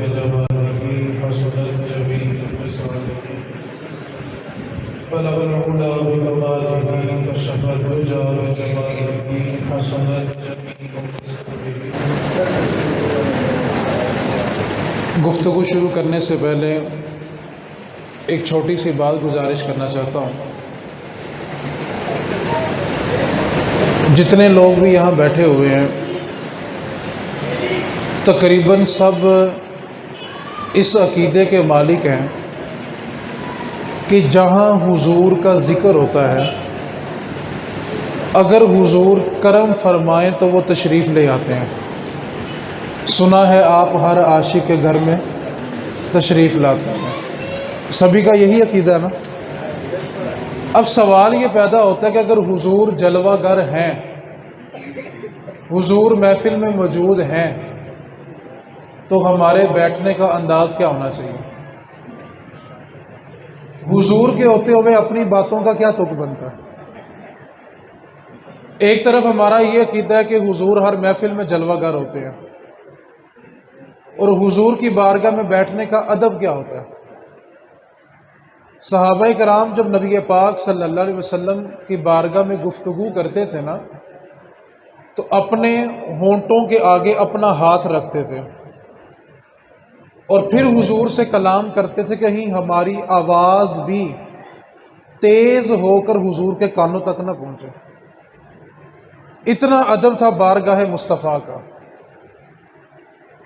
بجماله حسنت جميع خصاله بلغ العلا بكماله كشف الدجى بجماله حسنت جميع خصاله. گفتگو شروع کرنے سے پہلے ایک چھوٹی سی بات گزارش کرنا چاہتا ہوں. جتنے لوگ بھی یہاں بیٹھے ہوئے ہیں تقریباً سب اس عقیدے کے مالک ہیں کہ جہاں حضور کا ذکر ہوتا ہے اگر حضور کرم فرمائیں تو وہ تشریف لے آتے ہیں. سنا ہے آپ ہر عاشق کے گھر میں تشریف لاتے ہیں. سبھی کا یہی عقیدہ ہے نا. اب سوال یہ پیدا ہوتا ہے کہ اگر حضور جلوہ گر ہیں، حضور محفل میں موجود ہیں، تو ہمارے بیٹھنے کا انداز کیا ہونا چاہیے؟ حضور کے ہوتے ہوئے اپنی باتوں کا کیا تک بنتا ہے؟ ایک طرف ہمارا یہ عقیدہ ہے کہ حضور ہر محفل میں جلوہ گر ہوتے ہیں، اور حضور کی بارگاہ میں بیٹھنے کا ادب کیا ہوتا ہے؟ صحابہ کرام جب نبی پاک صلی اللہ علیہ وسلم کی بارگاہ میں گفتگو کرتے تھے نا، تو اپنے ہونٹوں کے آگے اپنا ہاتھ رکھتے تھے اور پھر حضور سے کلام کرتے تھے کہ کہیں ہماری آواز بھی تیز ہو کر حضور کے کانوں تک نہ پہنچے. اتنا ادب تھا بارگاہ مصطفیٰ کا.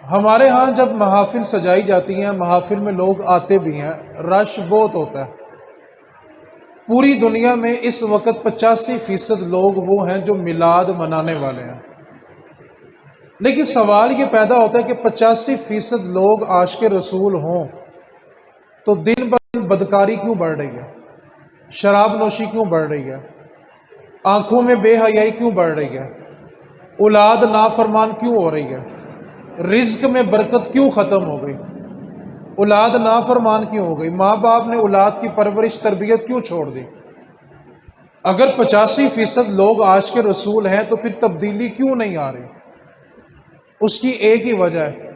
ہمارے ہاں جب محافل سجائی جاتی ہیں، محافل میں لوگ آتے بھی ہیں، رش بہت ہوتا ہے. پوری دنیا میں اس وقت 85% لوگ وہ ہیں جو میلاد منانے والے ہیں. لیکن سوال یہ پیدا ہوتا ہے کہ 85% لوگ عاشق رسول ہوں تو دن بدن بدکاری کیوں بڑھ رہی ہے؟ شراب نوشی کیوں بڑھ رہی ہے؟ آنکھوں میں بے حیائی کیوں بڑھ رہی ہے؟ اولاد نافرمان کیوں ہو رہی ہے؟ رزق میں برکت کیوں ختم ہو گئی؟ اولاد نافرمان کیوں ہو گئی؟ ماں باپ نے اولاد کی پرورش تربیت کیوں چھوڑ دی؟ اگر 85% لوگ عاشق رسول ہیں تو پھر تبدیلی کیوں نہیں آ رہی؟ اس کی ایک ہی وجہ ہے،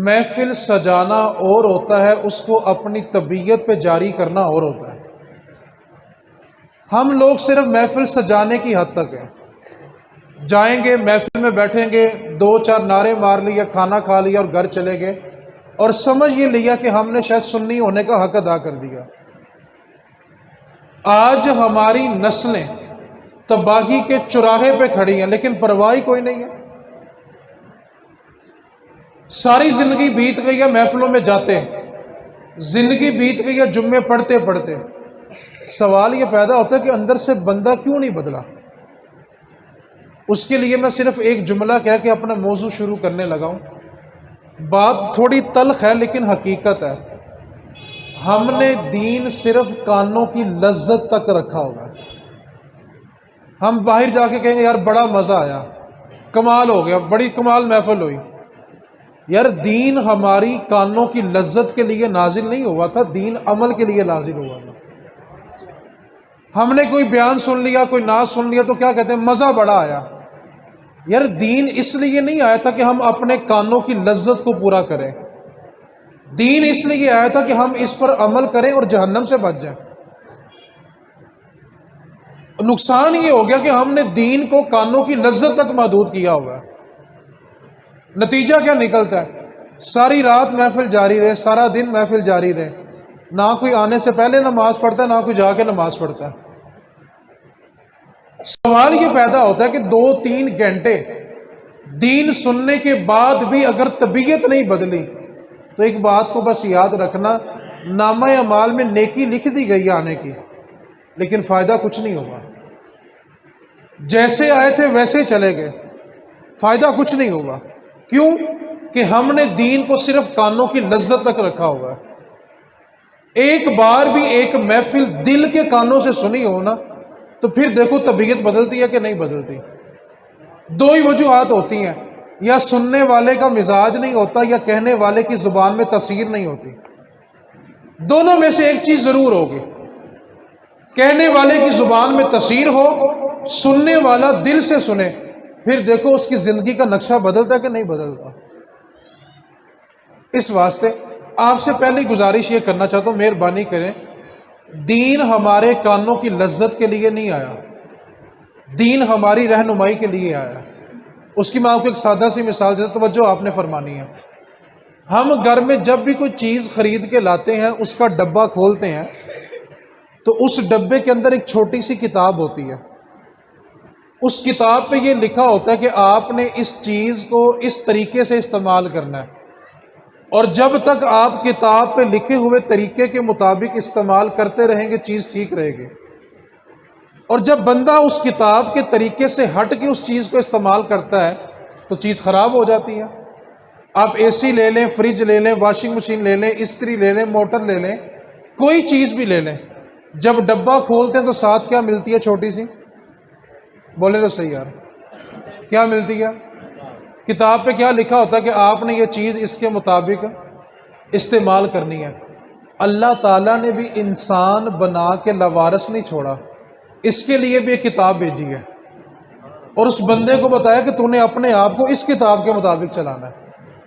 محفل سجانا اور ہوتا ہے، اس کو اپنی طبیعت پہ جاری کرنا اور ہوتا ہے. ہم لوگ صرف محفل سجانے کی حد تک ہیں. جائیں گے محفل میں بیٹھیں گے، 2-4 نعرے مار لیا، کھانا کھا لیا اور گھر چلے گئے، اور سمجھ یہ لیا کہ ہم نے شاید سنی ہونے کا حق ادا کر دیا. آج ہماری نسلیں تباہی کے چوراہے پہ کھڑی ہیں لیکن پرواہ کوئی نہیں ہے. ساری زندگی بیت گئی ہے محفلوں میں جاتے، زندگی بیت گئی ہے جمعے پڑھتے پڑھتے. سوال یہ پیدا ہوتا ہے کہ اندر سے بندہ کیوں نہیں بدلا؟ اس کے لیے میں صرف ایک جملہ کہہ کے اپنا موضوع شروع کرنے لگا ہوں. بات تھوڑی تلخ ہے لیکن حقیقت ہے. ہم نے دین صرف کانوں کی لذت تک رکھا ہوگا. ہم باہر جا کے کہیں گے یار بڑا مزہ آیا، کمال ہو گیا، بڑی کمال محفل ہوئی. یار دین ہماری کانوں کی لذت کے لیے نازل نہیں ہوا تھا، دین عمل کے لیے نازل ہوا تھا. ہم نے کوئی بیان سن لیا، کوئی نعت سن لیا تو کیا کہتے ہیں مزہ بڑا آیا. یار دین اس لیے نہیں آیا تھا کہ ہم اپنے کانوں کی لذت کو پورا کریں. دین اس لیے آیا تھا کہ ہم اس پر عمل کریں اور جہنم سے بچ جائیں. نقصان یہ ہو گیا کہ ہم نے دین کو کانوں کی لذت تک محدود کیا ہوا ہے. نتیجہ کیا نکلتا ہے؟ ساری رات محفل جاری رہے، سارا دن محفل جاری رہے، نہ کوئی آنے سے پہلے نماز پڑھتا ہے، نہ کوئی جا کے نماز پڑھتا ہے. سوال یہ پیدا ہوتا ہے کہ 2-3 گھنٹے دین سننے کے بعد بھی اگر طبیعت نہیں بدلی تو ایک بات کو بس یاد رکھنا، نامہ اعمال میں نیکی لکھ دی گئی آنے کی، لیکن فائدہ کچھ نہیں ہوگا. جیسے آئے تھے ویسے چلے گئے، فائدہ کچھ نہیں ہوگا. کیوں؟ کہ ہم نے دین کو صرف کانوں کی لذت تک رکھا ہوا ہے. ایک بار بھی ایک محفل دل کے کانوں سے سنی ہو نا تو پھر دیکھو طبیعت بدلتی ہے کہ نہیں بدلتی. 2 ہی وجوہات ہوتی ہیں، یا سننے والے کا مزاج نہیں ہوتا یا کہنے والے کی زبان میں تاثیر نہیں ہوتی. دونوں میں سے ایک چیز ضرور ہوگی. کہنے والے کی زبان میں تاثیر ہو، سننے والا دل سے سنے، پھر دیکھو اس کی زندگی کا نقشہ بدلتا ہے کہ نہیں بدلتا. اس واسطے آپ سے پہلی گزارش یہ کرنا چاہتا ہوں، مہربانی کریں، دین ہمارے کانوں کی لذت کے لیے نہیں آیا، دین ہماری رہنمائی کے لیے آیا۔ اس کی میں آپ کو ایک سادہ سی مثال دیتا ہوں، توجہ آپ نے فرمانی ہے۔ ہم گھر میں جب بھی کوئی چیز خرید کے لاتے ہیں، اس کا ڈبہ کھولتے ہیں تو اس ڈبے کے اندر ایک چھوٹی سی کتاب ہوتی ہے۔ اس کتاب پہ یہ لکھا ہوتا ہے کہ آپ نے اس چیز کو اس طریقے سے استعمال کرنا ہے، اور جب تک آپ کتاب پہ لکھے ہوئے طریقے کے مطابق استعمال کرتے رہیں گے چیز ٹھیک رہے گی۔ اور جب بندہ اس کتاب کے طریقے سے ہٹ کے اس چیز کو استعمال کرتا ہے تو چیز خراب ہو جاتی ہے۔ آپ اے سی لے لیں، فریج لے لیں، واشنگ مشین لے لیں، استری لے لیں، موٹر لے لیں، کوئی چیز بھی لے لیں، جب ڈبہ کھولتے ہیں تو ساتھ کیا ملتی ہے؟ چھوٹی سی، بولے تو صحیح یار، کیا ملتی ہے؟ کتاب پہ کیا لکھا ہوتا ہے کہ آپ نے یہ چیز اس کے مطابق استعمال کرنی ہے۔ اللہ تعالیٰ نے بھی انسان بنا کے لاوارث نہیں چھوڑا، اس کے لیے بھی ایک کتاب بھیجی ہے، اور اس بندے کو بتایا کہ تو نے اپنے آپ کو اس کتاب کے مطابق چلانا ہے،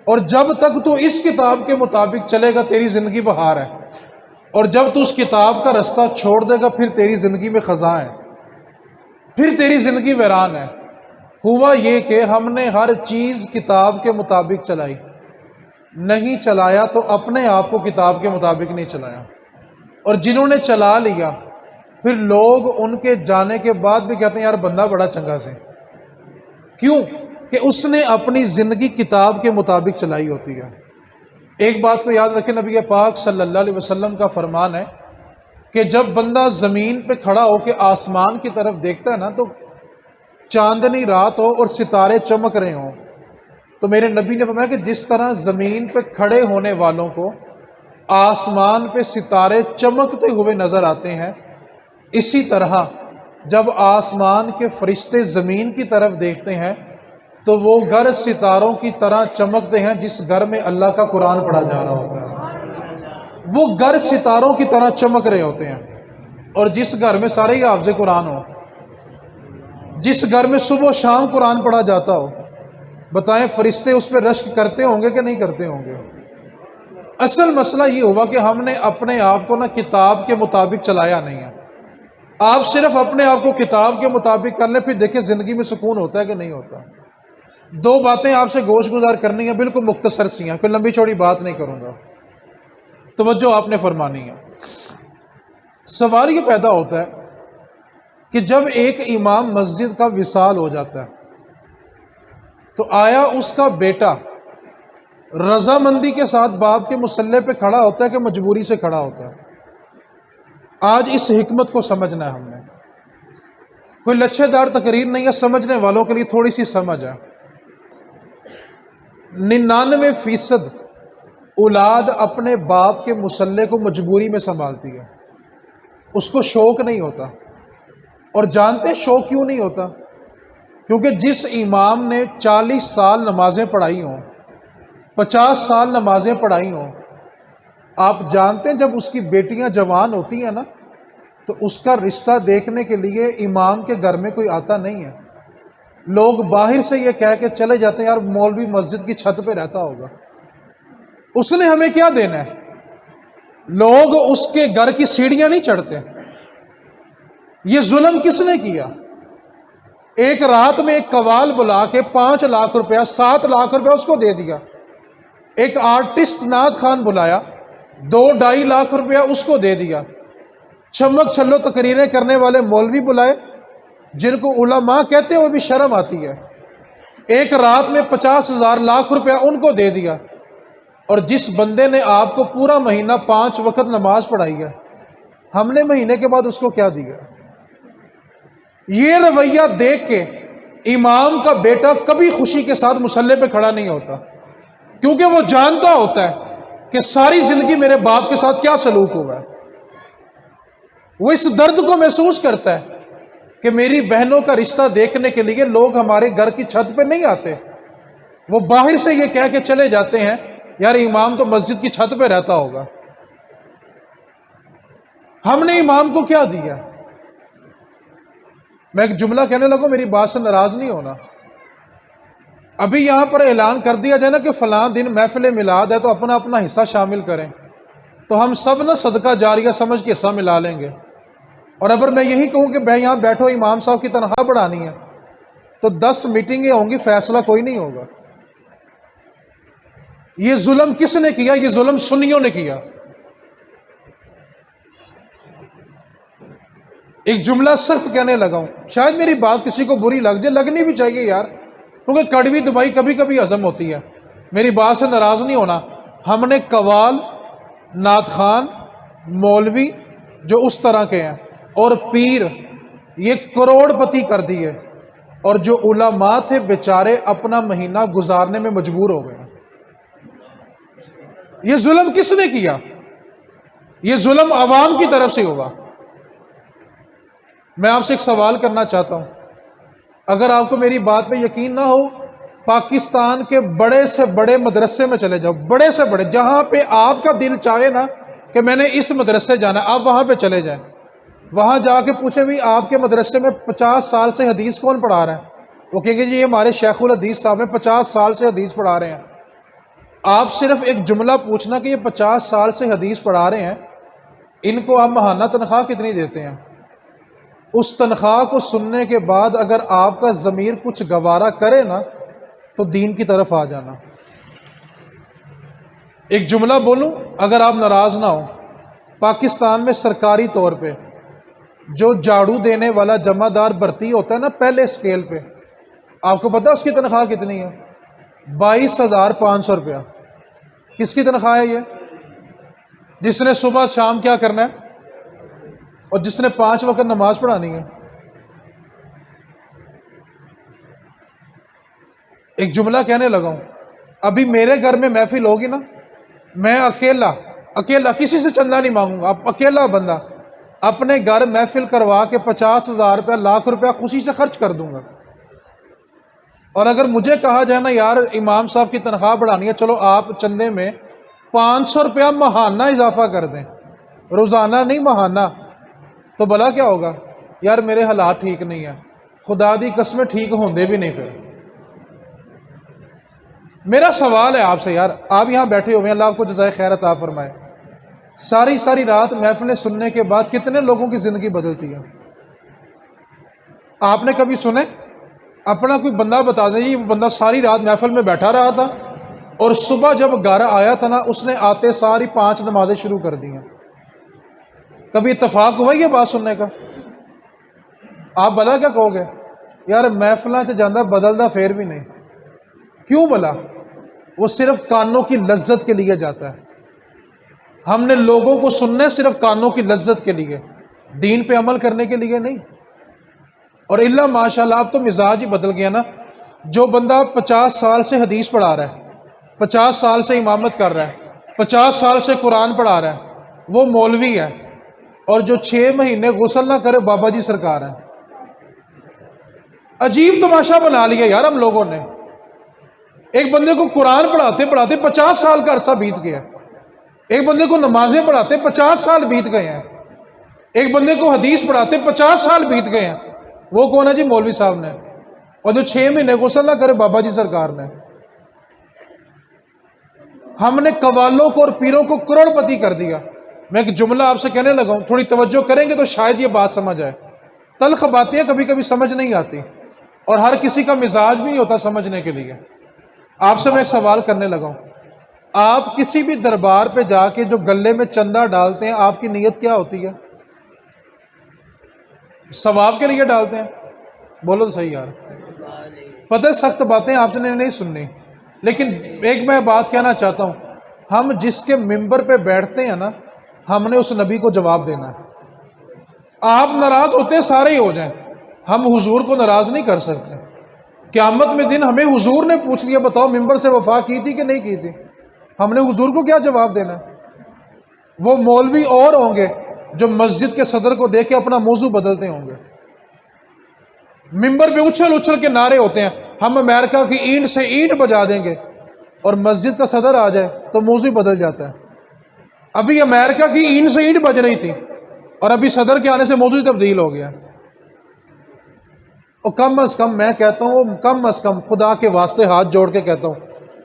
اور جب تک تو اس کتاب کے مطابق چلے گا تیری زندگی بہار ہے، اور جب تو اس کتاب کا رستہ چھوڑ دے گا پھر تیری زندگی میں خزاں ہے، پھر تیری زندگی ویران ہے۔ ہوا یہ کہ ہم نے ہر چیز کتاب کے مطابق چلائی، نہیں چلایا تو اپنے آپ کو کتاب کے مطابق نہیں چلایا، اور جنہوں نے چلا لیا پھر لوگ ان کے جانے کے بعد بھی کہتے ہیں یار بندہ بڑا چنگا سے، کیوں کہ اس نے اپنی زندگی کتاب کے مطابق چلائی ہوتی ہے۔ ایک بات کو یاد رکھیں، نبی پاک صلی اللہ علیہ وسلم کا فرمان ہے کہ جب بندہ زمین پہ کھڑا ہو کے آسمان کی طرف دیکھتا ہے نا تو چاندنی رات ہو اور ستارے چمک رہے ہوں، تو میرے نبی نے فرمایا کہ جس طرح زمین پہ کھڑے ہونے والوں کو آسمان پہ ستارے چمکتے ہوئے نظر آتے ہیں، اسی طرح جب آسمان کے فرشتے زمین کی طرف دیکھتے ہیں تو وہ گھر ستاروں کی طرح چمکتے ہیں جس گھر میں اللہ کا قرآن پڑھا جا رہا ہوتا ہے، وہ گھر ستاروں کی طرح چمک رہے ہوتے ہیں۔ اور جس گھر میں سارے ہی حافظ قرآن ہو، جس گھر میں صبح و شام قرآن پڑھا جاتا ہو، بتائیں فرشتے اس پہ رشک کرتے ہوں گے کہ نہیں کرتے ہوں گے؟ اصل مسئلہ یہ ہوا کہ ہم نے اپنے آپ کو نہ کتاب کے مطابق چلایا نہیں ہے۔ آپ صرف اپنے آپ کو کتاب کے مطابق کر لیں، پھر دیکھیں زندگی میں سکون ہوتا ہے کہ نہیں ہوتا۔ دو باتیں آپ سے گوش گزار کرنی ہیں، بالکل مختصر سی ہیں، کوئی لمبی چوڑی بات نہیں کروں گا، توجہ آپ نے فرمانی ہے۔ سوال یہ پیدا ہوتا ہے کہ جب ایک امام مسجد کا وصال ہو جاتا ہے تو آیا اس کا بیٹا رضامندی کے ساتھ باپ کے مصلی پہ کھڑا ہوتا ہے کہ مجبوری سے کھڑا ہوتا ہے؟ آج اس حکمت کو سمجھنا ہے ہم نے، کوئی لچھے دار تقریر نہیں ہے، سمجھنے والوں کے لیے تھوڑی سی سمجھ ہے۔ 99% اولاد اپنے باپ کے مصلی کو مجبوری میں سنبھالتی ہے، اس کو شوق نہیں ہوتا۔ اور جانتے ہیں شوق کیوں نہیں ہوتا؟ کیونکہ جس امام نے 40 سال نمازیں پڑھائی ہوں، 50 سال نمازیں پڑھائی ہوں، آپ جانتے ہیں جب اس کی بیٹیاں جوان ہوتی ہیں نا تو اس کا رشتہ دیکھنے کے لیے امام کے گھر میں کوئی آتا نہیں ہے، لوگ باہر سے یہ کہہ کے چلے جاتے ہیں یار مولوی مسجد کی چھت پہ رہتا ہوگا، اس نے ہمیں کیا دینا ہے؟ لوگ اس کے گھر کی سیڑھیاں نہیں چڑھتے۔ یہ ظلم کس نے کیا؟ ایک رات میں ایک قوال بلا کے 5 لاکھ روپیہ 7 لاکھ روپیہ اس کو دے دیا، ایک آرٹسٹ نعت خان بلایا 2-2.5 لاکھ روپیہ اس کو دے دیا، چھمک چھلو تقریریں کرنے والے مولوی بلائے جن کو علماء کہتے ہیں وہ بھی شرم آتی ہے، ایک رات میں 50,000 لاکھ روپیہ ان کو دے دیا، اور جس بندے نے آپ کو پورا مہینہ 5 وقت نماز پڑھائی ہے، ہم نے مہینے کے بعد اس کو کیا دیا؟ یہ رویہ دیکھ کے امام کا بیٹا کبھی خوشی کے ساتھ مصلی پہ کھڑا نہیں ہوتا، کیونکہ وہ جانتا ہوتا ہے کہ ساری زندگی میرے باپ کے ساتھ کیا سلوک ہوا ہے۔ وہ اس درد کو محسوس کرتا ہے کہ میری بہنوں کا رشتہ دیکھنے کے لیے لوگ ہمارے گھر کی چھت پہ نہیں آتے، وہ باہر سے یہ کہہ کے چلے جاتے ہیں یار امام تو مسجد کی چھت پہ رہتا ہوگا۔ ہم نے امام کو کیا دیا؟ میں ایک جملہ کہنے لگا، میری بات سے ناراض نہیں ہونا، ابھی یہاں پر اعلان کر دیا جائے نا کہ فلاں دن محفل میلاد ہے تو اپنا اپنا حصہ شامل کریں، تو ہم سب نا صدقہ جاریہ سمجھ کے حصہ ملا لیں گے۔ اور اگر میں یہی کہوں کہ بھائی یہاں بیٹھو امام صاحب کی تنخواہ بڑھانی ہے، تو 10 میٹنگیں ہوں گی، فیصلہ کوئی نہیں ہوگا۔ یہ ظلم کس نے کیا؟ یہ ظلم سنیوں نے کیا۔ ایک جملہ سخت کہنے لگا ہوں، شاید میری بات کسی کو بری لگ جائے، لگنی بھی چاہیے یار، کیونکہ کڑوی دبائی کبھی کبھی ہضم ہوتی ہے۔ میری بات سے ناراض نہیں ہونا۔ ہم نے قوال، نعت خان، مولوی جو اس طرح کے ہیں اور پیر یہ کروڑ پتی کر دیے، اور جو علماء تھے بیچارے اپنا مہینہ گزارنے میں مجبور ہو گئے۔ یہ ظلم کس نے کیا؟ یہ ظلم عوام کی طرف سے ہوگا۔ میں آپ سے ایک سوال کرنا چاہتا ہوں، اگر آپ کو میری بات پہ یقین نہ ہو، پاکستان کے بڑے سے بڑے مدرسے میں چلے جاؤ، بڑے سے بڑے، جہاں پہ آپ کا دل چاہے نا کہ میں نے اس مدرسے جانا ہے، آپ وہاں پہ چلے جائیں، وہاں جا کے پوچھیں بھی آپ کے مدرسے میں 50 سال سے حدیث کون پڑھا رہا ہے؟ وہ کہیں گے جی یہ ہمارے شیخ الحدیث صاحب ہیں، 50 سال سے حدیث پڑھا رہے ہیں۔ آپ صرف ایک جملہ پوچھنا کہ یہ 50 سال سے حدیث پڑھا رہے ہیں، ان کو آپ ماہانہ تنخواہ کتنی دیتے ہیں؟ اس تنخواہ کو سننے کے بعد اگر آپ کا ضمیر کچھ گوارا کرے نا تو دین کی طرف آ جانا۔ ایک جملہ بولوں اگر آپ ناراض نہ ہوں، پاکستان میں سرکاری طور پہ جو جھاڑو دینے والا جمع دار بھرتی ہوتا ہے نا پہلے اسکیل پہ، آپ کو پتہ اس کی تنخواہ کتنی ہے؟ 22,500 روپیہ۔ کس کی تنخواہ ہے یہ؟ جس نے صبح شام کیا کرنا ہے اور جس نے 5 وقت نماز پڑھانی ہے۔ ایک جملہ کہنے لگا ہوں، ابھی میرے گھر میں محفل ہوگی نا، میں اکیلا کسی سے چندہ نہیں مانگوں گا، اکیلا بندہ اپنے گھر محفل کروا کے 50,000 روپیہ، لاکھ روپیہ خوشی سے خرچ کر دوں گا۔ اور اگر مجھے کہا جائے نا یار امام صاحب کی تنخواہ بڑھانی ہے، چلو آپ چندے میں 500 روپیہ ماہانہ اضافہ کر دیں، روزانہ نہیں ماہانہ، تو بھلا کیا ہوگا؟ یار میرے حالات ٹھیک نہیں ہیں، خدا دی قسمیں ٹھیک ہوندے بھی نہیں۔ پھر میرا سوال ہے آپ سے، یار آپ یہاں بیٹھے ہوئے ہیں، اللہ آپ کو جزائے خیر عطا فرمائے، ساری رات محفلیں سننے کے بعد کتنے لوگوں کی زندگی بدلتی ہے؟ آپ نے کبھی سنے؟ اپنا کوئی بندہ بتا دیں جی وہ بندہ ساری رات محفل میں بیٹھا رہا تھا اور صبح جب گھر آیا تھا نا اس نے آتے ساری 5 نمازیں شروع کر دی ہیں۔ کبھی اتفاق ہوا یہ بات سننے کا؟ آپ بھلا کیا کہو گے؟ یار محفلاں سے جاندہ بدلدا پھر بھی نہیں۔ کیوں بھلا؟ وہ صرف کانوں کی لذت کے لیے جاتا ہے۔ ہم نے لوگوں کو سننا ہے صرف کانوں کی لذت کے لیے، دین پہ عمل کرنے کے لیے نہیں۔ اور اللہ ماشاءاللہ اب تو مزاج ہی بدل گیا نا، جو بندہ 50 سال سے حدیث پڑھا رہا ہے، 50 سال سے امامت کر رہا ہے، 50 سال سے قرآن پڑھا رہا ہے، وہ مولوی ہے، اور جو 6 مہینے غسل نہ کرے بابا جی سرکار ہیں۔ عجیب تماشا بنا لیا یار ہم لوگوں نے۔ ایک بندے کو قرآن پڑھاتے پڑھاتے 50 سال کا عرصہ بیت گیا، ایک بندے کو نمازیں پڑھاتے 50 سال بیت گئے ہیں، ایک بندے کو حدیث پڑھاتے 50 سال بیت گئے ہیں، وہ کون ہے جی؟ مولوی صاحب نے، اور جو 6 مہینے غسل نہ کرے بابا جی سرکار نے۔ ہم نے قوالوں کو اور پیروں کو کروڑ پتی کر دیا۔ میں ایک جملہ آپ سے کہنے لگا ہوں، تھوڑی توجہ کریں گے تو شاید یہ بات سمجھ آئے۔ تلخ باتیں کبھی کبھی سمجھ نہیں آتی اور ہر کسی کا مزاج بھی نہیں ہوتا سمجھنے کے لیے۔ آپ سے میں ایک سوال کرنے لگا ہوں، آپ کسی بھی دربار پہ جا کے جو گلے میں چندہ ڈالتے ہیں آپ کی نیت کیا ہوتی ہے؟ ثواب کے لیے ڈالتے ہیں؟ بولو تو صحیح یار، پتہ ہے سخت باتیں آپ سے نہیں سننی، لیکن ایک میں بات کہنا چاہتا ہوں، ہم جس کے ممبر پہ بیٹھتے ہیں نا ہم نے اس نبی کو جواب دینا ہے۔ آپ ناراض ہوتے ہیں سارے ہی ہو جائیں، ہم حضور کو ناراض نہیں کر سکتے۔ قیامت میں دن ہمیں حضور نے پوچھ لیا بتاؤ ممبر سے وفا کی تھی کہ نہیں کی تھی، ہم نے حضور کو کیا جواب دینا ہے؟ وہ مولوی اور ہوں گے جو مسجد کے صدر کو دیکھ کے اپنا موضوع بدلتے ہوں گے، ممبر پہ اچھل کے نعرے ہوتے ہیں، ہم امریکہ کی اینٹ سے اینٹ بجا دیں گے، اور مسجد کا صدر آ جائے تو موضوع بدل جاتا ہے۔ ابھی امریکہ کی اینٹ سے اینٹ بج رہی تھی اور ابھی صدر کے آنے سے موضوع تبدیل ہو گیا۔ اور کم از کم میں کہتا ہوں، کم از کم خدا کے واسطے ہاتھ جوڑ کے کہتا ہوں،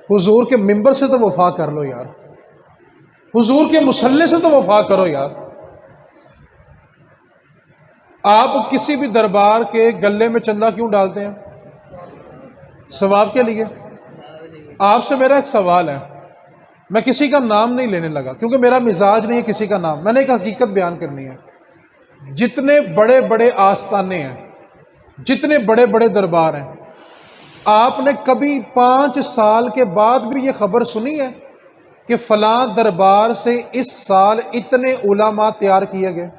حضور کے ممبر سے تو وفا کر لو یار، حضور کے مصلی سے تو وفا کرو یار۔ آپ کسی بھی دربار کے گلے میں چندہ کیوں ڈالتے ہیں؟ ثواب کے لیے۔ آپ سے میرا ایک سوال ہے، میں کسی کا نام نہیں لینے لگا کیونکہ میرا مزاج نہیں ہے کسی کا نام، میں نے ایک حقیقت بیان کرنی ہے۔ جتنے بڑے بڑے آستانے ہیں، جتنے بڑے بڑے دربار ہیں، آپ نے کبھی 5 سال کے بعد بھی یہ خبر سنی ہے کہ فلاں دربار سے اس سال اتنے علماء تیار کیے گئے،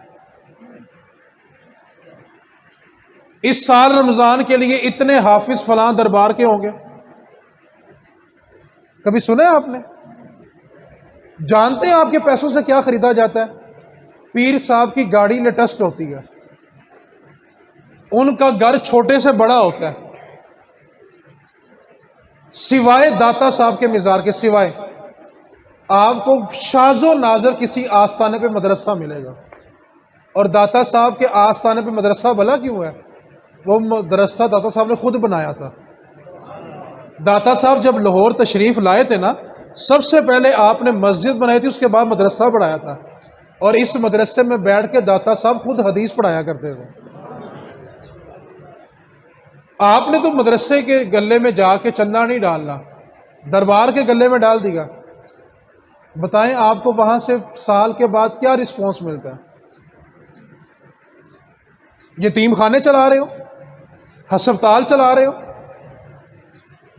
اس سال رمضان کے لیے اتنے حافظ فلاں دربار کے ہوں گے؟ کبھی سنا ہے آپ نے؟ جانتے ہیں آپ کے پیسوں سے کیا خریدا جاتا ہے؟ پیر صاحب کی گاڑی لیٹسٹ ہوتی ہے، ان کا گھر چھوٹے سے بڑا ہوتا ہے، سوائے داتا صاحب کے مزار کے سوائے آپ کو شاذ و نادر کسی آستانے پہ مدرسہ ملے گا۔ اور داتا صاحب کے آستانے پہ مدرسہ بھلا کیوں ہے؟ وہ مدرسہ داتا صاحب نے خود بنایا تھا۔ داتا صاحب جب لاہور تشریف لائے تھے نا، سب سے پہلے آپ نے مسجد بنائی تھی، اس کے بعد مدرسہ بنایا تھا، اور اس مدرسے میں بیٹھ کے داتا صاحب خود حدیث پڑھایا کرتے تھے۔ آپ نے تو مدرسے کے گلے میں جا کے چندہ نہیں ڈالنا، دربار کے گلے میں ڈال دیا۔ بتائیں آپ کو وہاں سے سال کے بعد کیا رسپانس ملتا ہے؟ یتیم خانے چلا رہے ہو، ہسپتال چلا رہے ہو،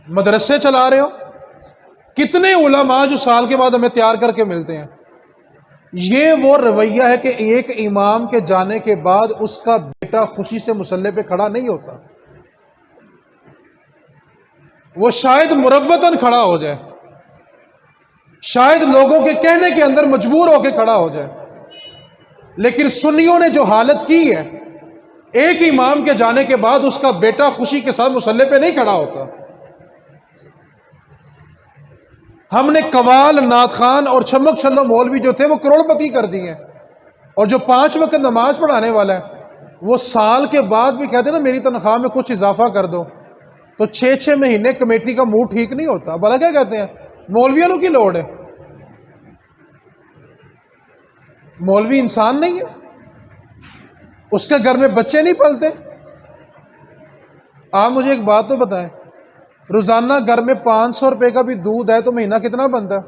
مدرسے چلا رہے ہو، کتنے علماء جو سال کے بعد ہمیں تیار کر کے ملتے ہیں۔ یہ وہ رویہ ہے کہ ایک امام کے جانے کے بعد اس کا بیٹا خوشی سے مصلی پہ کھڑا نہیں ہوتا، وہ شاید مروتاً کھڑا ہو جائے، شاید لوگوں کے کہنے کے اندر مجبور ہو کے کھڑا ہو جائے، لیکن سنیوں نے جو حالت کی ہے، ایک امام کے جانے کے بعد اس کا بیٹا خوشی کے ساتھ مصلی پہ نہیں کھڑا ہوتا۔ ہم نے قوال، نعت خان اور چھمک چھلو مولوی جو تھے وہ کروڑ پتی کر دیے، اور جو 5 وقت نماز پڑھانے والا ہے وہ سال کے بعد بھی کہتے ہیں نا میری تنخواہ میں کچھ اضافہ کر دو، تو 6 مہینے کمیٹی کا موڈ ٹھیک نہیں ہوتا۔ بھلا کیا کہتے ہیں؟ مولویوں کی لوڑ ہے؟ مولوی انسان نہیں ہے؟ اس کے گھر میں بچے نہیں پلتے؟ آپ مجھے ایک بات تو بتائیں، روزانہ گھر میں 500 روپے کا بھی دودھ ہے تو مہینہ کتنا بنتا ہے؟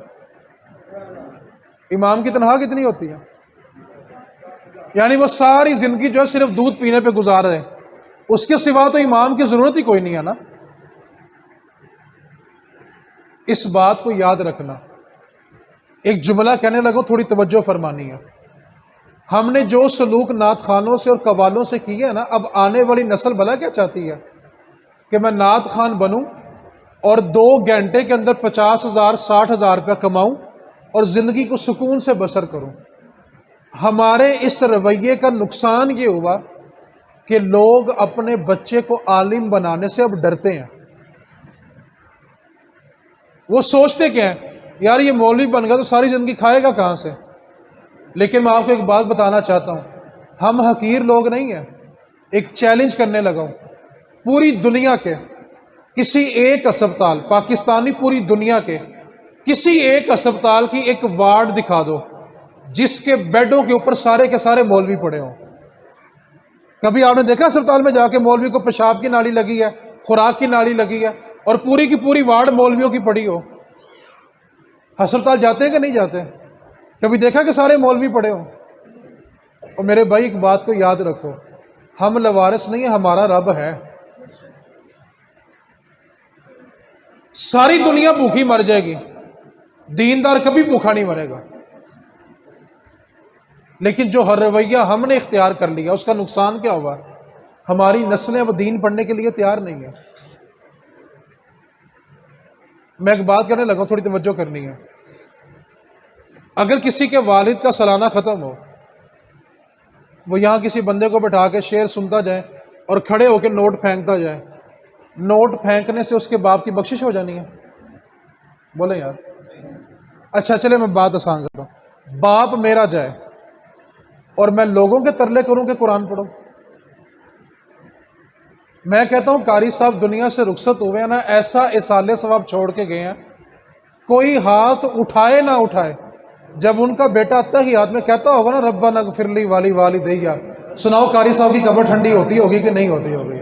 امام کی تنخواہ کتنی ہوتی ہے؟ یعنی وہ ساری زندگی جو ہے صرف دودھ پینے پہ گزار رہے، اس کے سوا تو امام کی ضرورت ہی کوئی نہیں ہے نا۔ اس بات کو یاد رکھنا۔ ایک جملہ کہنے لگو، تھوڑی توجہ فرمانی ہے۔ ہم نے جو سلوک نعت خانوں سے اور قوالوں سے کی ہے نا، اب آنے والی نسل بھلا کیا چاہتی ہے کہ میں نعت خان بنوں اور 2 گھنٹے کے اندر 50,000 60,000 روپیہ کماؤں اور زندگی کو سکون سے بسر کروں۔ ہمارے اس رویے کا نقصان یہ ہوا کہ لوگ اپنے بچے کو عالم بنانے سے اب ڈرتے ہیں۔ وہ سوچتے کیا ہیں، یار یہ مولوی بن گیا تو ساری زندگی کھائے گا کہاں سے؟ لیکن میں آپ کو ایک بات بتانا چاہتا ہوں، ہم حقیر لوگ نہیں ہیں۔ ایک چیلنج کرنے لگا ہوں، پوری دنیا کے کسی ایک اسپتال، پاکستانی پوری دنیا کے کسی ایک اسپتال کی ایک وارڈ دکھا دو جس کے بیڈوں کے اوپر سارے کے سارے مولوی پڑے ہوں۔ کبھی آپ نے دیکھا اسپتال میں جا کے مولوی کو پیشاب کی نالی لگی ہے، خوراک کی نالی لگی ہے، اور پوری کی پوری وارڈ مولویوں کی پڑی ہو؟ ہسپتال جاتے ہیں کہ نہیں جاتے؟ کبھی دیکھا کہ سارے مولوی پڑے ہوں؟ اور میرے بھائی ایک بات کو یاد رکھو، ہم لوارث نہیں ہیں، ہمارا رب ہے۔ ساری دنیا بھوکی مر جائے گی، دیندار کبھی بھوکا نہیں مرے گا، لیکن جو ہر رویہ ہم نے اختیار کر لیا اس کا نقصان کیا ہوا؟ ہماری نسلیں اب دین پڑھنے کے لیے تیار نہیں ہیں۔ میں ایک بات کرنے لگا، تھوڑی توجہ کرنی ہے۔ اگر کسی کے والد کا سالانہ ختم ہو، وہ یہاں کسی بندے کو بٹھا کے شعر سنتا جائے اور کھڑے ہو کے نوٹ پھینکتا جائے، نوٹ پھینکنے سے اس کے باپ کی بخشش ہو جانی ہے؟ بولیں یار۔ اچھا چلے میں بات آسان کرتا ہوں، باپ میرا جائے اور میں لوگوں کے ترلے کروں کہ قرآن پڑھو، میں کہتا ہوں قاری صاحب دنیا سے رخصت ہوئے ہیں نا، ایسا اصالِ ثواب چھوڑ کے گئے ہیں، کوئی ہاتھ اٹھائے نہ اٹھائے، جب ان کا بیٹا تحیات میں کہتا ہوگا نا ربنا اغفر لی والی والدیا، سناؤ قاری صاحب کی قبر ٹھنڈی ہوتی ہوگی کہ نہیں ہوتی ہوگی؟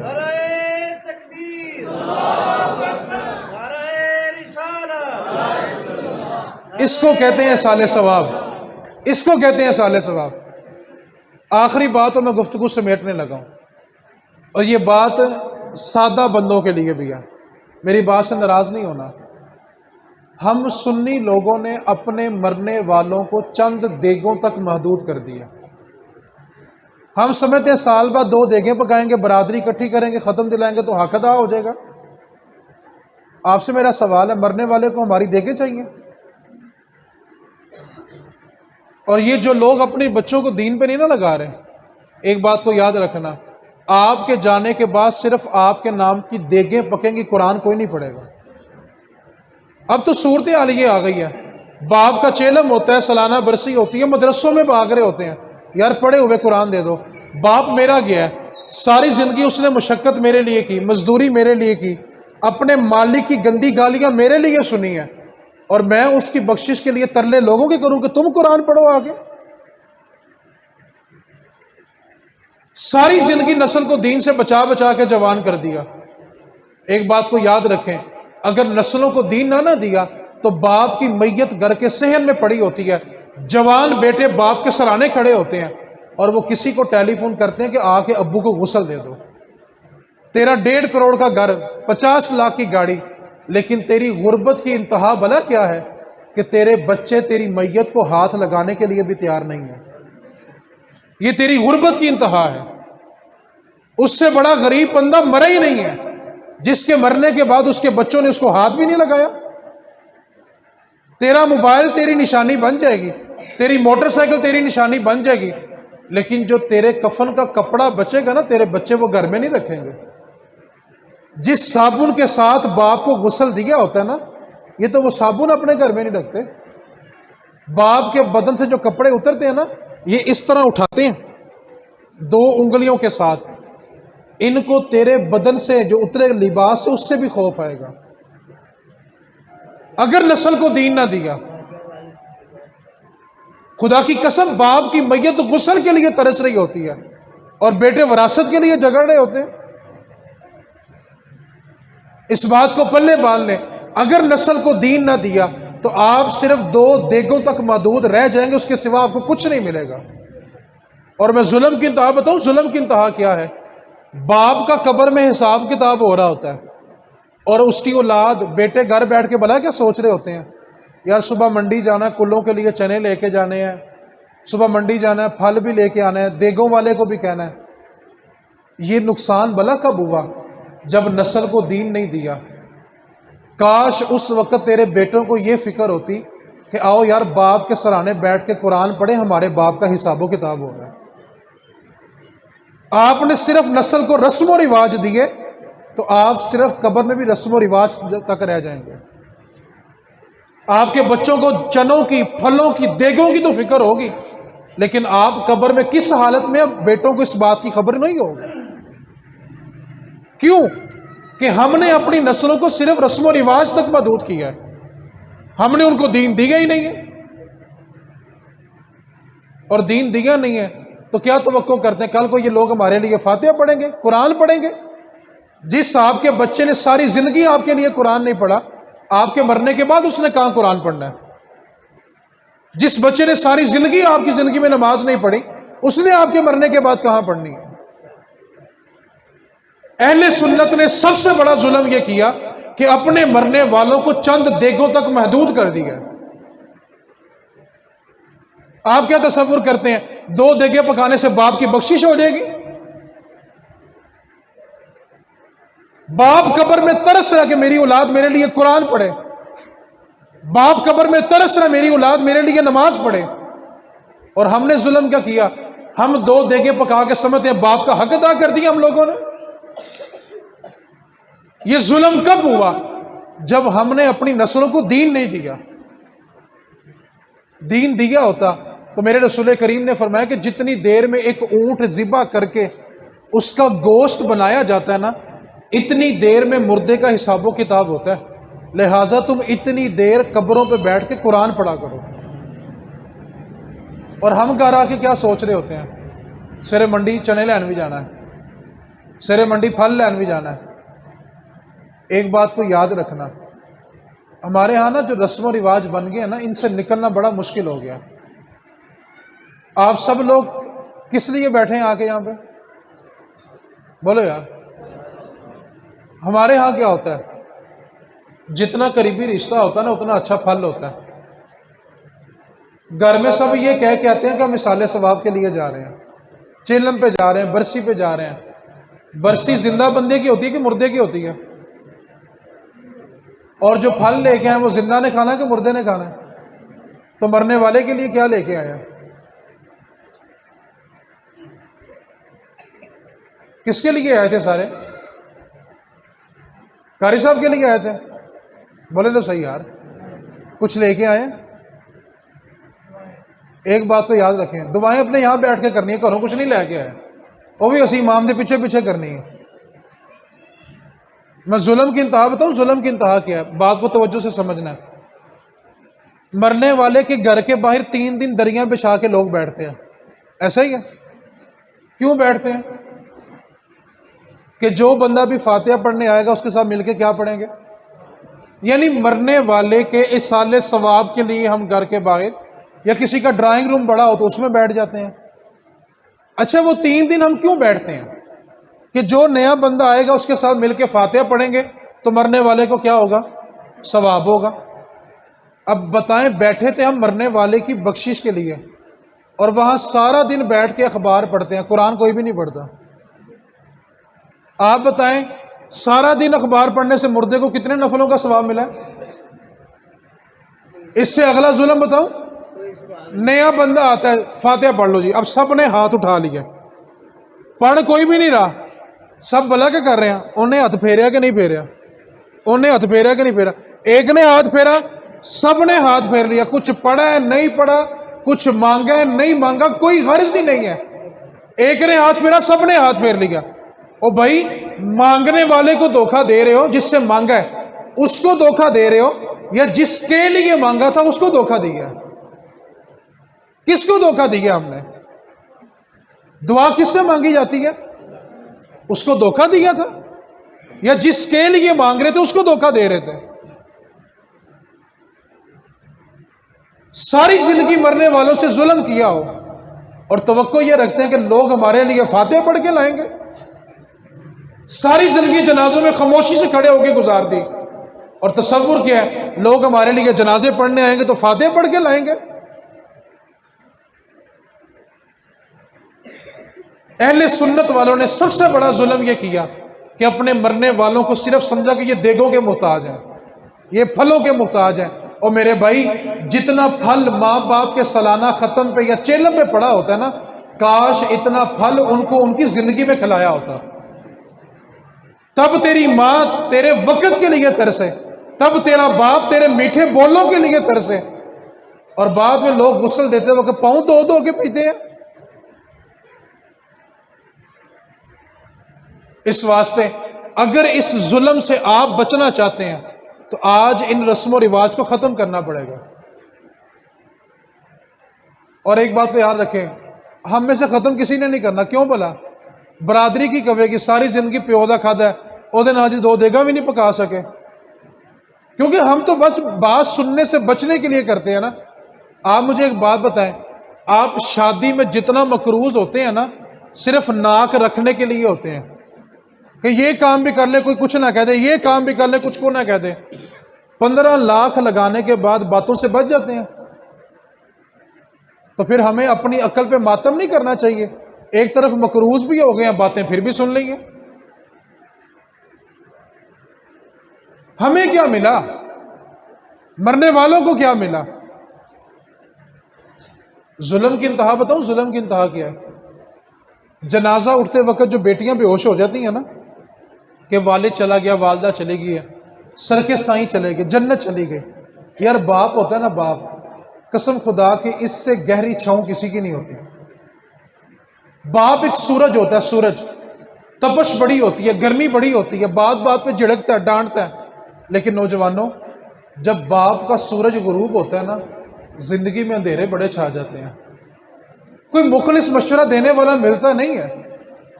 اس کو کہتے ہیں اصالِ ثواب، اس کو کہتے ہیں اصالِ ثواب۔ آخری بات اور میں گفتگو سمیٹنے لگا ہوں، اور یہ بات سادہ بندوں کے لیے بھی ہے، میری بات سے ناراض نہیں ہونا۔ ہم سنی لوگوں نے اپنے مرنے والوں کو چند دیگوں تک محدود کر دیا۔ ہم سمجھتے ہیں سال بعد 2 دیگیں پکائیں گے، برادری اکٹھی کریں گے، ختم دلائیں گے تو حق ادا ہو جائے گا۔ آپ سے میرا سوال ہے، مرنے والے کو ہماری دیگیں چاہیے؟ اور یہ جو لوگ اپنے بچوں کو دین پہ نہیں نہ لگا رہے، ایک بات کو یاد رکھنا، آپ کے جانے کے بعد صرف آپ کے نام کی دیگیں پکیں گی، قرآن کوئی نہیں پڑھے گا۔ اب تو صورتحال یہ آ گئی ہے، باپ کا چیلم ہوتا ہے، سالانہ برسی ہوتی ہے، مدرسوں میں بھاگ رہے ہوتے ہیں، یار پڑھے ہوئے قرآن دے دو۔ باپ میرا گیا ہے، ساری زندگی اس نے مشقت میرے لیے کی، مزدوری میرے لیے کی، اپنے مالک کی گندی گالیاں میرے لیے سنی ہیں، اور میں اس کی بخشش کے لیے ترلے لوگوں کے کروں کہ تم قرآن پڑھو آگے؟ ساری زندگی نسل کو دین سے بچا بچا کے جوان کر دیا۔ ایک بات کو یاد رکھیں، اگر نسلوں کو دین نہ دیا تو باپ کی میت گھر کے صحن میں پڑی ہوتی ہے، جوان بیٹے باپ کے سرانے کھڑے ہوتے ہیں، اور وہ کسی کو ٹیلی فون کرتے ہیں کہ آ کے ابو کو غسل دے دو۔ تیرا 1.5 کروڑ کا گھر، 50 لاکھ کی گاڑی، لیکن تیری غربت کی انتہا بلا کیا ہے کہ تیرے بچے تیری میت کو ہاتھ لگانے کے لیے بھی تیار نہیں ہیں۔ یہ تیری غربت کی انتہا ہے۔ اس سے بڑا غریب بندہ مرا ہی نہیں ہے جس کے مرنے کے بعد اس کے بچوں نے اس کو ہاتھ بھی نہیں لگایا۔ تیرا موبائل تیری نشانی بن جائے گی، تیری موٹر سائیکل تیری نشانی بن جائے گی، لیکن جو تیرے کفن کا کپڑا بچے گا نا، تیرے بچے وہ گھر میں نہیں رکھیں گے۔ جس صابن کے ساتھ باپ کو غسل دیا ہوتا ہے نا، یہ تو وہ صابن اپنے گھر میں نہیں رکھتے۔ باپ کے بدن سے جو کپڑے اترتے ہیں نا، یہ اس طرح اٹھاتے ہیں 2 انگلیوں کے ساتھ۔ ان کو تیرے بدن سے جو اترے لباس سے، اس سے بھی خوف آئے گا اگر نسل کو دین نہ دیا۔ خدا کی قسم، باپ کی میت غسل کے لیے ترس رہی ہوتی ہے اور بیٹے وراثت کے لیے جھگڑ رہے ہوتے ہیں۔ اس بات کو پلے باندھ لیں، اگر نسل کو دین نہ دیا تو آپ صرف 2 دیگوں تک محدود رہ جائیں گے، اس کے سوا آپ کو کچھ نہیں ملے گا۔ اور میں ظلم کی انتہا بتاؤں، ظلم کی انتہا کیا ہے؟ باپ کا قبر میں حساب کتاب ہو رہا ہوتا ہے، اور اس کی اولاد، بیٹے گھر بیٹھ کے بھلا کیا سوچ رہے ہوتے ہیں؟ یار صبح منڈی جانا ہے، کلوں کے لیے چنے لے کے جانے ہیں، صبح منڈی جانا ہے، پھل بھی لے کے آنا ہے، دیگوں والے کو بھی کہنا ہے۔ یہ نقصان بھلا کب ہوا؟ جب نسل کو دین نہیں دیا۔ کاش اس وقت تیرے بیٹوں کو یہ فکر ہوتی کہ آؤ یار باپ کے سرانے بیٹھ کے قرآن پڑھیں، ہمارے باپ کا حساب و کتاب ہو رہا ہے۔ آپ نے صرف نسل کو رسم و رواج دیے تو آپ صرف قبر میں بھی رسم و رواج تک رہ جائیں گے۔ آپ کے بچوں کو چنوں کی، پھلوں کی، دیگوں کی تو فکر ہوگی، لیکن آپ قبر میں کس حالت میں، بیٹوں کو اس بات کی خبر نہیں ہوگی۔ کیوں؟ کہ ہم نے اپنی نسلوں کو صرف رسم و رواج تک محدود کیا ہے، ہم نے ان کو دین دیا ہی نہیں ہے۔ اور دین دیا نہیں ہے تو کیا توقع کرتے ہیں کل کو یہ لوگ ہمارے لیے فاتحہ پڑھیں گے، قرآن پڑھیں گے؟ جس آپ کے بچے نے ساری زندگی آپ کے لیے قرآن نہیں پڑھا، آپ کے مرنے کے بعد اس نے کہاں قرآن پڑھنا ہے؟ جس بچے نے ساری زندگی آپ کی زندگی میں نماز نہیں پڑھی، اس نے آپ کے مرنے کے بعد کہاں پڑھنی ہے؟ اہل سنت نے سب سے بڑا ظلم یہ کیا کہ اپنے مرنے والوں کو چند دیگوں تک محدود کر دیا۔ آپ کیا تصور کرتے ہیں 2 دیگیں پکانے سے باپ کی بخشش ہو جائے گی؟ باپ قبر میں ترس رہا کہ میری اولاد میرے لیے قرآن پڑھے، باپ قبر میں ترس رہا میری اولاد میرے لیے نماز پڑھے، اور ہم نے ظلم کیا کیا؟ ہم 2 دیگیں پکا کے سمجھتے ہیں باپ کا حق ادا کر دیا ہم لوگوں نے۔ یہ ظلم کب ہوا؟ جب ہم نے اپنی نسلوں کو دین نہیں دیا۔ دین دیا ہوتا تو میرے رسول کریم نے فرمایا کہ جتنی دیر میں ایک اونٹ ذبح کر کے اس کا گوشت بنایا جاتا ہے نا، اتنی دیر میں مردے کا حساب و کتاب ہوتا ہے، لہٰذا تم اتنی دیر قبروں پہ بیٹھ کے قرآن پڑھا کرو۔ اور ہم گھر آ کے کیا سوچ رہے ہوتے ہیں؟ سرے منڈی چنے لین بھی جانا ہے، سرے منڈی پھل لین بھی جانا ہے۔ ایک بات کو یاد رکھنا، ہمارے ہاں نا جو رسم و رواج بن گئے ہیں نا، ان سے نکلنا بڑا مشکل ہو گیا۔ آپ سب لوگ کس لیے بیٹھے ہیں آ کے یہاں پہ؟ بولو یار، ہمارے ہاں کیا ہوتا ہے؟ جتنا قریبی رشتہ ہوتا ہے نا اتنا اچھا پھل ہوتا ہے۔ گھر میں سب یہ کہہ کے آتے ہیں کہ ہم مثال ثواب کے لیے جا رہے ہیں، چیلم پہ جا رہے ہیں، برسی پہ جا رہے ہیں۔ برسی زندہ بندے کی ہوتی ہے کہ مردے کی ہوتی ہے؟ اور جو پھل لے کے آئے وہ زندہ نے کھانا ہے کہ مردے نے کھانا ہے؟ تو مرنے والے کے لیے کیا لے کے آیا؟ کس کے لیے آئے تھے سارے؟ قاری صاحب کے لیے آئے تھے؟ بولے تو صحیح یار، کچھ لے کے آئے۔ ایک بات کو یاد رکھیں، دعائیں اپنے یہاں بیٹھ کے کرنی ہے، گھروں کچھ نہیں لے کے آئے، وہ بھی اسی امام کے پیچھے پیچھے کرنی ہے۔ میں ظلم کی انتہا بتاؤں، ظلم کی انتہا کیا ہے، بات کو توجہ سے سمجھنا ہے۔ مرنے والے کے گھر کے باہر 3 دن دریاں بچھا کے لوگ بیٹھتے ہیں، ایسا ہی ہے؟ کیوں بیٹھتے ہیں؟ کہ جو بندہ بھی فاتحہ پڑھنے آئے گا اس کے ساتھ مل کے کیا پڑھیں گے؟ یعنی مرنے والے کے اصالِ ثواب کے لیے ہم گھر کے باہر یا کسی کا ڈرائنگ روم بڑا ہو تو اس میں بیٹھ جاتے ہیں۔ اچھا وہ 3 دن ہم کیوں بیٹھتے ہیں؟ کہ جو نیا بندہ آئے گا اس کے ساتھ مل کے فاتحہ پڑھیں گے تو مرنے والے کو کیا ہوگا؟ ثواب ہوگا۔ اب بتائیں، بیٹھے تھے ہم مرنے والے کی بخشش کے لیے اور وہاں سارا دن بیٹھ کے اخبار پڑھتے ہیں، قرآن کوئی بھی نہیں پڑھتا۔ آپ بتائیں، سارا دن اخبار پڑھنے سے مردے کو کتنے نفلوں کا ثواب ملا ہے؟ اس سے اگلا ظلم بتاؤں، نیا بندہ آتا ہے، فاتحہ پڑھ لو جی، اب سب نے ہاتھ اٹھا لیا، پڑھ کوئی بھی نہیں رہا، سب بلا کے کر رہے ہیں، انہیں ہاتھ پھیریا کہ نہیں پھیریا؟ انہیں ہاتھ پھیریا کہ نہیں پھیرا؟ ایک نے ہاتھ پھیرا، سب نے ہاتھ پھیر لیا، کچھ پڑھا ہے نہیں پڑھا، کچھ مانگا ہے نہیں مانگا، کوئی غرض ہی نہیں ہے۔ ایک نے ہاتھ پھیرا، سب نے ہاتھ پھیر لیا۔ او بھائی، مانگنے والے کو دھوکہ دے رہے ہو، جس سے مانگا ہے اس کو دھوکہ دے رہے ہو، یا جس کے لیے مانگا تھا اس کو دھوکہ دیا؟ کس کو دھوکہ دیا ہم نے؟ دعا کس سے مانگی جاتی ہے؟ اس کو دھوکہ دیا تھا، یا جس کے لیے مانگ رہے تھے اس کو دھوکہ دے رہے تھے؟ ساری زندگی مرنے والوں سے ظلم کیا ہو اور توقع یہ رکھتے ہیں کہ لوگ ہمارے لیے فاتحہ پڑھ کے لائیں گے، ساری زندگی جنازوں میں خاموشی سے کھڑے ہو کے گزار دی، اور تصور کیا ہے لوگ ہمارے لیے جنازے پڑھنے آئیں گے تو فاتحہ پڑھ کے لائیں گے۔ اہل سنت والوں نے سب سے بڑا ظلم یہ کیا کہ اپنے مرنے والوں کو صرف سمجھا کہ یہ دیگوں کے محتاج ہیں، یہ پھلوں کے محتاج ہیں۔ اور میرے بھائی، جتنا پھل ماں باپ کے سالانہ ختم پہ یا چیلم پہ پڑا ہوتا ہے نا، کاش اتنا پھل ان کو ان کی زندگی میں کھلایا ہوتا، تب تیری ماں تیرے وقت کے لیے ترسے، تب تیرا باپ تیرے میٹھے بولوں کے لیے ترسے، اور بعد میں لوگ غسل دیتے وقت پاؤں دھو دھو کے پیتے ہیں۔ اس واسطے اگر اس ظلم سے آپ بچنا چاہتے ہیں تو آج ان رسم و رواج کو ختم کرنا پڑے گا۔ اور ایک بات کو یاد رکھیں، ہم میں سے ختم کسی نے نہیں کرنا، کیوں بلا؟ برادری کی کہے گی ساری زندگی پیودہ کھادا ہے، او دن آج 2 دیگا بھی نہیں پکا سکے، کیونکہ ہم تو بس بات سننے سے بچنے کے لیے کرتے ہیں نا۔ آپ مجھے ایک بات بتائیں، آپ شادی میں جتنا مقروض ہوتے ہیں نا، صرف ناک رکھنے کے لیے ہوتے ہیں کہ یہ کام بھی کر لے کوئی کچھ نہ کہہ دے، یہ کام بھی کر لے کچھ کو نہ کہہ دے۔ 15 لاکھ لگانے کے بعد باتوں سے بچ جاتے ہیں، تو پھر ہمیں اپنی عقل پہ ماتم نہیں کرنا چاہیے۔ ایک طرف مقروض بھی ہو گئے ہیں، باتیں پھر بھی سن لیں گے۔ ہمیں کیا ملا؟ مرنے والوں کو کیا ملا؟ ظلم کی انتہا بتاؤں، ظلم کی انتہا کیا ہے؟ جنازہ اٹھتے وقت جو بیٹیاں بے ہوش ہو جاتی ہیں نا کہ والد چلا گیا، والدہ چلی گئی ہے، سر کے سائیں چلے گئے، جنت چلی گئی۔ یار باپ ہوتا ہے نا، باپ، قسم خدا کہ اس سے گہری چھاؤں کسی کی نہیں ہوتی۔ باپ ایک سورج ہوتا ہے، سورج، تپش بڑی ہوتی ہے، گرمی بڑی ہوتی ہے، بات بات پہ جھڑکتا ہے، ڈانٹتا ہے. لیکن نوجوانوں، جب باپ کا سورج غروب ہوتا ہے نا، زندگی میں اندھیرے بڑے چھا جاتے ہیں. کوئی مخلص مشورہ دینے والا ملتا نہیں ہے.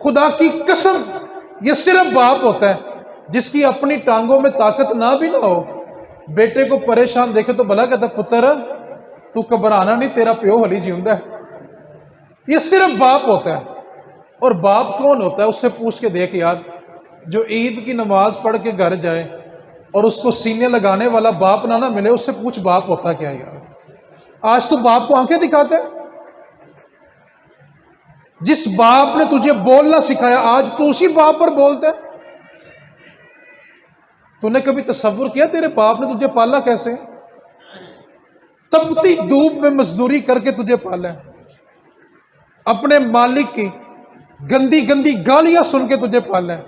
خدا کی قسم یہ صرف باپ ہوتا ہے جس کی اپنی ٹانگوں میں طاقت نہ بھی نہ ہو، بیٹے کو پریشان دیکھے تو بھلا کہتا پتر تو گھبرانا نہیں، تیرا پیو ہلی جیوندا ہے. یہ صرف باپ ہوتا ہے. اور باپ کون ہوتا ہے؟ اس سے پوچھ کے دیکھ یار، جو عید کی نماز پڑھ کے گھر جائے اور اس کو سینے لگانے والا باپ نہ ملے، اس سے پوچھ باپ ہوتا کیا یار. آج تو باپ کو آنکھیں دکھاتے ہیں. جس باپ نے تجھے بولنا سکھایا آج تو اسی باپ پر بولتا ہے. تو نے کبھی تصور کیا تیرے باپ نے تجھے پالا کیسے؟ تپتی دھوپ میں مزدوری کر کے تجھے پالا ہے، اپنے مالک کی گندی گندی گالیاں سن کے تجھے پالا ہے.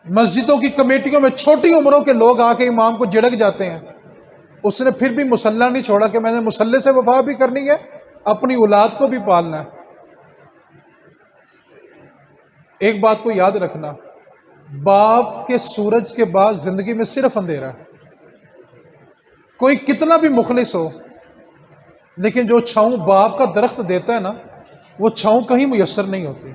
مسجدوں کی کمیٹیوں میں چھوٹی عمروں کے لوگ آ کے امام کو جھڑک جاتے ہیں. اس نے پھر بھی مصلی نہیں چھوڑا کہ میں نے مصلی سے وفا بھی کرنی ہے، اپنی اولاد کو بھی پالنا ہے. ایک بات کو یاد رکھنا، باپ کے سورج کے بعد زندگی میں صرف اندھیرا ہے. کوئی کتنا بھی مخلص ہو، لیکن جو چھاؤں باپ کا درخت دیتا ہے نا، وہ چھاؤں کہیں میسر نہیں ہوتی.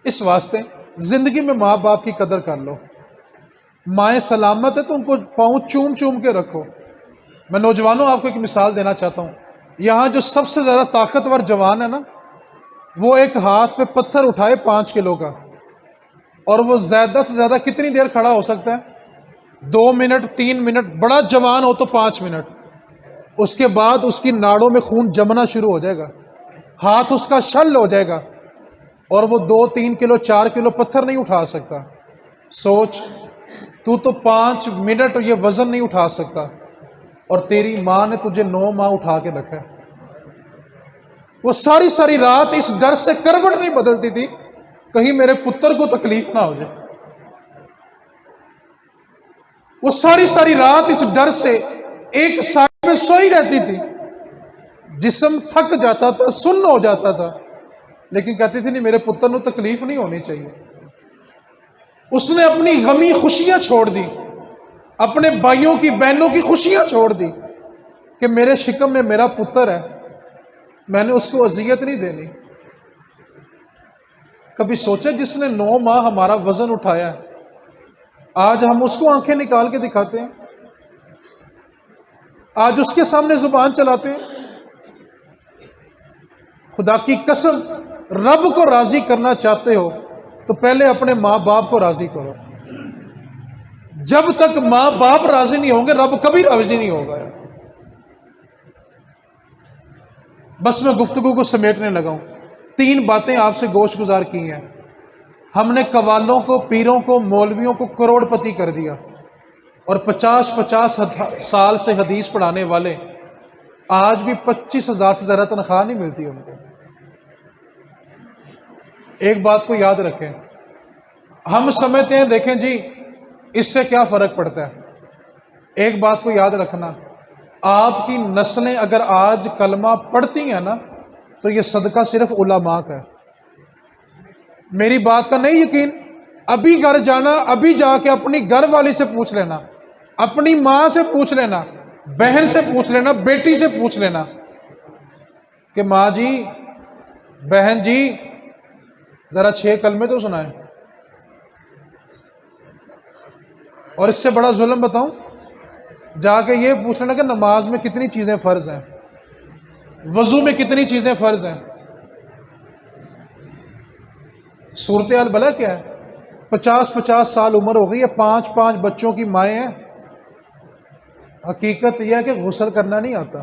اس واسطے زندگی میں ماں باپ کی قدر کر لو. مائیں سلامت ہے تو ان کو پاؤں چوم چوم کے رکھو. میں نوجوانوں آپ کو ایک مثال دینا چاہتا ہوں. یہاں جو سب سے زیادہ طاقتور جوان ہے نا، وہ ایک ہاتھ پہ پتھر اٹھائے 5 کلو کا، اور وہ زیادہ سے زیادہ کتنی دیر کھڑا ہو سکتا ہے؟ 2 منٹ 3 منٹ، بڑا جوان ہو تو 5 منٹ. اس کے بعد اس کی ناڑوں میں خون جمنا شروع ہو جائے گا، ہاتھ اس کا شل ہو جائے گا، اور وہ 2-3 کلو 4 کلو پتھر نہیں اٹھا سکتا. سوچ، تو 5 منٹ یہ وزن نہیں اٹھا سکتا، اور تیری ماں نے تجھے 9 ماہ اٹھا کے رکھا ہے. وہ ساری ساری رات اس ڈر سے کروٹ نہیں بدلتی تھی کہیں میرے پتر کو تکلیف نہ ہو جائے. وہ ساری ساری رات اس ڈر سے ایک سائے میں سوئی رہتی تھی. جسم تھک جاتا تھا، سن ہو جاتا تھا، لیکن کہتی تھی نہیں، میرے پتر نو تکلیف نہیں ہونی چاہیے. اس نے اپنی غمی خوشیاں چھوڑ دی، اپنے بھائیوں کی بہنوں کی خوشیاں چھوڑ دی کہ میرے شکم میں میرا پتر ہے، میں نے اس کو اذیت نہیں دینی. کبھی سوچا جس نے 9 ماہ ہمارا وزن اٹھایا ہے، آج ہم اس کو آنکھیں نکال کے دکھاتے ہیں، آج اس کے سامنے زبان چلاتے ہیں. خدا کی قسم، رب کو راضی کرنا چاہتے ہو تو پہلے اپنے ماں باپ کو راضی کرو. جب تک ماں باپ راضی نہیں ہوں گے، رب کبھی راضی نہیں ہوگا. بس میں گفتگو کو سمیٹنے لگا ہوں. 3 باتیں آپ سے گوش گزار کی ہیں. ہم نے قوالوں کو، پیروں کو، مولویوں کو کروڑ پتی کر دیا، اور 50 سال سے حدیث پڑھانے والے آج بھی 25,000 سے زیادہ تنخواہ نہیں ملتی ان کو. ایک بات کو یاد رکھیں، ہم سمجھتے ہیں دیکھیں جی اس سے کیا فرق پڑتا ہے. ایک بات کو یاد رکھنا، آپ کی نسلیں اگر آج کلمہ پڑھتی ہیں نا، تو یہ صدقہ صرف علماء کا ہے. میری بات کا نہیں یقین؟ ابھی گھر جانا، ابھی جا کے اپنی گھر والی سے پوچھ لینا، اپنی ماں سے پوچھ لینا، بہن سے پوچھ لینا، بیٹی سے پوچھ لینا کہ ماں جی، بہن جی، ذرا 6 کلمے تو سنائیں. اور اس سے بڑا ظلم بتاؤں، جا کے یہ پوچھ لینا کہ نماز میں کتنی چیزیں فرض ہیں، وضو میں کتنی چیزیں فرض ہیں. صورتحال بھلا کیا ہے؟ 50 سال عمر ہو گئی ہے، 5 بچوں کی مائیں ہیں. حقیقت یہ ہے کہ غسل کرنا نہیں آتا.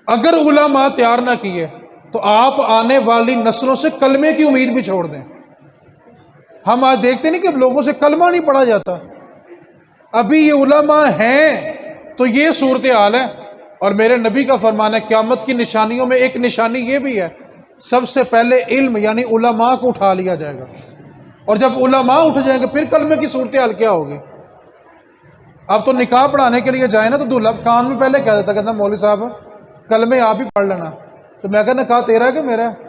اگر علماء تیار نہ کیے تو آپ آنے والی نسلوں سے کلمے کی امید بھی چھوڑ دیں. ہم آج دیکھتے نہیں کہ لوگوں سے کلمہ نہیں پڑھا جاتا. ابھی یہ علماء ہیں تو یہ صورتحال ہے. اور میرے نبی کا فرمان ہے، قیامت کی نشانیوں میں ایک نشانی یہ بھی ہے، سب سے پہلے علم یعنی علماء کو اٹھا لیا جائے گا. اور جب علماء اٹھ جائیں گے پھر کلمے کی صورتحال کیا ہوگی؟ اب تو نکاح پڑھانے کے لیے جائیں نا تو دلہا کان میں پہلے کہہ دیتا، کہتا مولوی صاحب کلمے آپ ہی پڑھ لینا، تو میں کہنا نکاح تیرا ہے کہ میرا ہے؟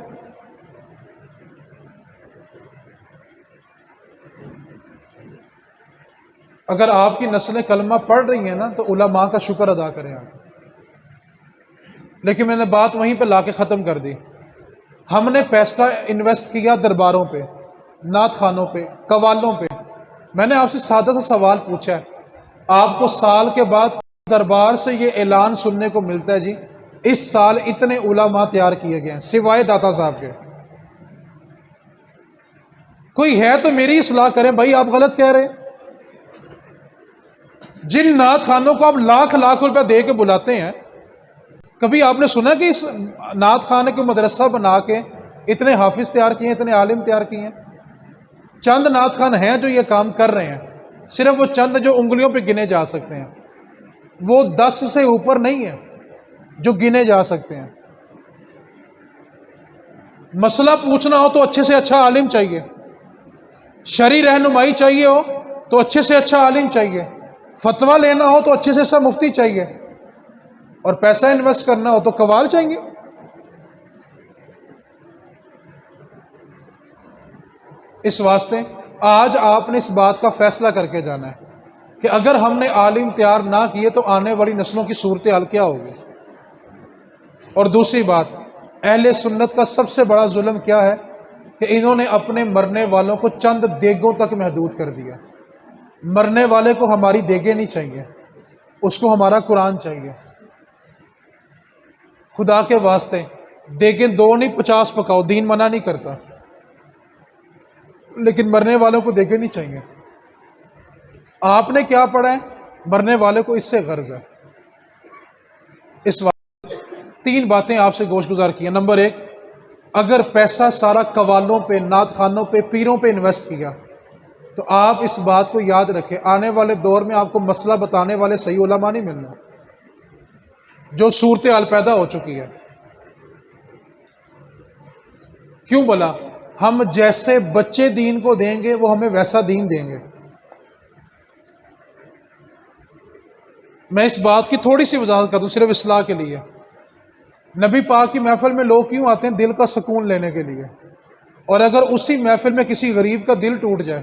اگر آپ کی نسلیں کلمہ پڑھ رہی ہیں نا تو علماء کا شکر ادا کریں آپ۔ لیکن میں نے بات وہیں پہ لا کے ختم کر دی۔ ہم نے پیسہ انویسٹ کیا درباروں پہ، نعت خانوں پہ، قوالوں پہ۔ میں نے آپ سے سادہ سا سوال پوچھا ہے، آپ کو سال کے بعد دربار سے یہ اعلان سننے کو ملتا ہے جی اس سال اتنے علماء تیار کیے گئے ہیں سوائے داتا صاحب کے؟ کوئی ہے تو میری اصلاح کریں بھائی، آپ غلط کہہ رہے ہیں۔ جن نعت خانوں کو آپ لاکھ لاکھ روپے دے کے بلاتے ہیں، کبھی آپ نے سنا کہ اس نعت خانے کو مدرسہ بنا کے اتنے حافظ تیار کیے ہیں، اتنے عالم تیار کیے ہیں؟ چند نعت خان ہیں جو یہ کام کر رہے ہیں، صرف وہ چند جو انگلیوں پہ گنے جا سکتے ہیں، وہ 10 سے اوپر نہیں ہیں جو گنے جا سکتے ہیں۔ مسئلہ پوچھنا ہو تو اچھے سے اچھا عالم چاہیے، شرعی رہنمائی چاہیے ہو تو اچھے سے اچھا عالم چاہیے، فتویٰ لینا ہو تو اچھے سے اچھا مفتی چاہیے، اور پیسہ انویسٹ کرنا ہو تو قوال چاہیے۔ اس واسطے آج آپ نے اس بات کا فیصلہ کر کے جانا ہے کہ اگر ہم نے عالم تیار نہ کیے تو آنے والی نسلوں کی صورتحال کیا ہوگی۔ اور دوسری بات، اہل سنت کا سب سے بڑا ظلم کیا ہے کہ انہوں نے اپنے مرنے والوں کو چند دیگوں تک محدود کر دیا۔ مرنے والے کو ہماری دیگیں نہیں چاہیے، اس کو ہمارا قرآن چاہیے۔ خدا کے واسطے دیگیں 2 نہیں 50 پکاؤ، دین منع نہیں کرتا، لیکن مرنے والوں کو دیگیں نہیں چاہیے۔ آپ نے کیا پڑھا ہے؟ مرنے والے کو اس سے غرض ہے۔ اس وقت 3 باتیں آپ سے گوش گزار کی ہیں۔ نمبر 1، اگر پیسہ سارا قوالوں پہ، نعت خانوں پہ، پیروں پہ انویسٹ کیا تو آپ اس بات کو یاد رکھیں، آنے والے دور میں آپ کو مسئلہ بتانے والے صحیح علماء نہیں ملنا، جو صورتحال پیدا ہو چکی ہے۔ کیوں بلا؟ ہم جیسے بچے دین کو دیں گے وہ ہمیں ویسا دین دیں گے۔ میں اس بات کی تھوڑی سی وضاحت کر دوں صرف اصلاح کے لیے۔ نبی پاک کی محفل میں لوگ کیوں آتے ہیں؟ دل کا سکون لینے کے لیے۔ اور اگر اسی محفل میں کسی غریب کا دل ٹوٹ جائے،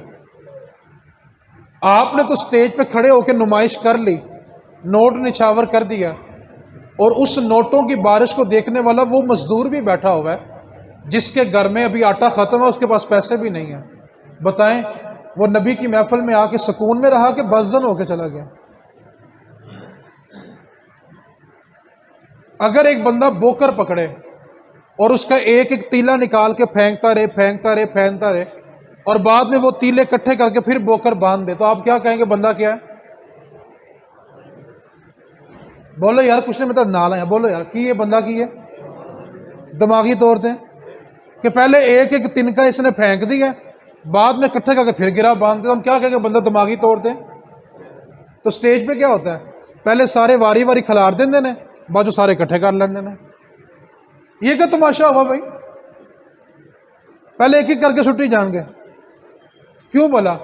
آپ نے تو سٹیج پہ کھڑے ہو کے نمائش کر لی، نوٹ نچھاور کر دیا، اور اس نوٹوں کی بارش کو دیکھنے والا وہ مزدور بھی بیٹھا ہوا ہے جس کے گھر میں ابھی آٹا ختم ہے، اس کے پاس پیسے بھی نہیں ہیں۔ بتائیں وہ نبی کی محفل میں آ کے سکون میں رہا کہ بزدل ہو کے چلا گیا؟ اگر ایک بندہ بوکر پکڑے اور اس کا ایک ایک تیلا نکال کے پھینکتا رہے اور بعد میں وہ تیلے اکٹھے کر کے پھر بوکر باندھ دے، تو آپ کیا کہیں گے بندہ کیا ہے؟ بولو یار، کچھ نہیں مطلب نالا ہے، بولو یار کی یہ بندہ کی ہے دماغی طور پہ کہ پہلے ایک ایک تنکا اس نے پھینک دیا، بعد میں اکٹھے کر کے پھر گرا باندھ دے، تو ہم کیا کہیں گے بندہ دماغی طور پہ؟ تو سٹیج پہ کیا ہوتا ہے؟ پہلے سارے واری واری کھلار دیندے نے، بعد جو سارے اکٹھے کر لیندے نے۔ یہ کیا تماشا ہوا بھائی؟ پہلے ایک ایک کر کے چھٹی جان گے، کیوں بلا؟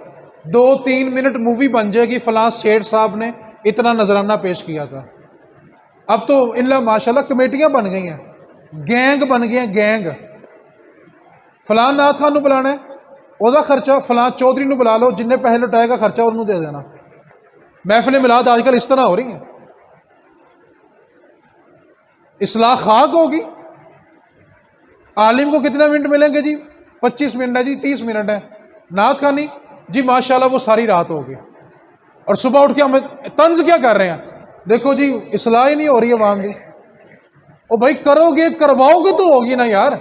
2-3 منٹ مووی بن جائے گی، فلاں شیٹ صاحب نے اتنا نذرانہ پیش کیا تھا۔ اب تو اللہ ماشاءاللہ کمیٹیاں بن گئی ہیں، گینگ بن گئے ہیں، گینگ۔ فلاں نعت خان نو بلانا ہے، وہ خرچہ فلاں چودھری نو بلا لو، جن نے پیسے لٹائے گا خرچہ انہوں دے دینا۔ محفل میلاد آج کل اس طرح ہو رہی ہیں۔ اصلاح خاک ہوگی۔ عالم کو کتنے منٹ ملیں گے جی؟ 25 منٹ ہے جی، 30 منٹ ہے۔ نعت خانی جی ماشاءاللہ وہ ساری رات ہوگی، اور صبح اٹھ کے ہمیں طنز کیا کر رہے ہیں؟ دیکھو جی اصلاح ہی نہیں ہو رہی عوام کی۔ او بھائی کرو گے، کرواؤ گے تو ہوگی نا یار۔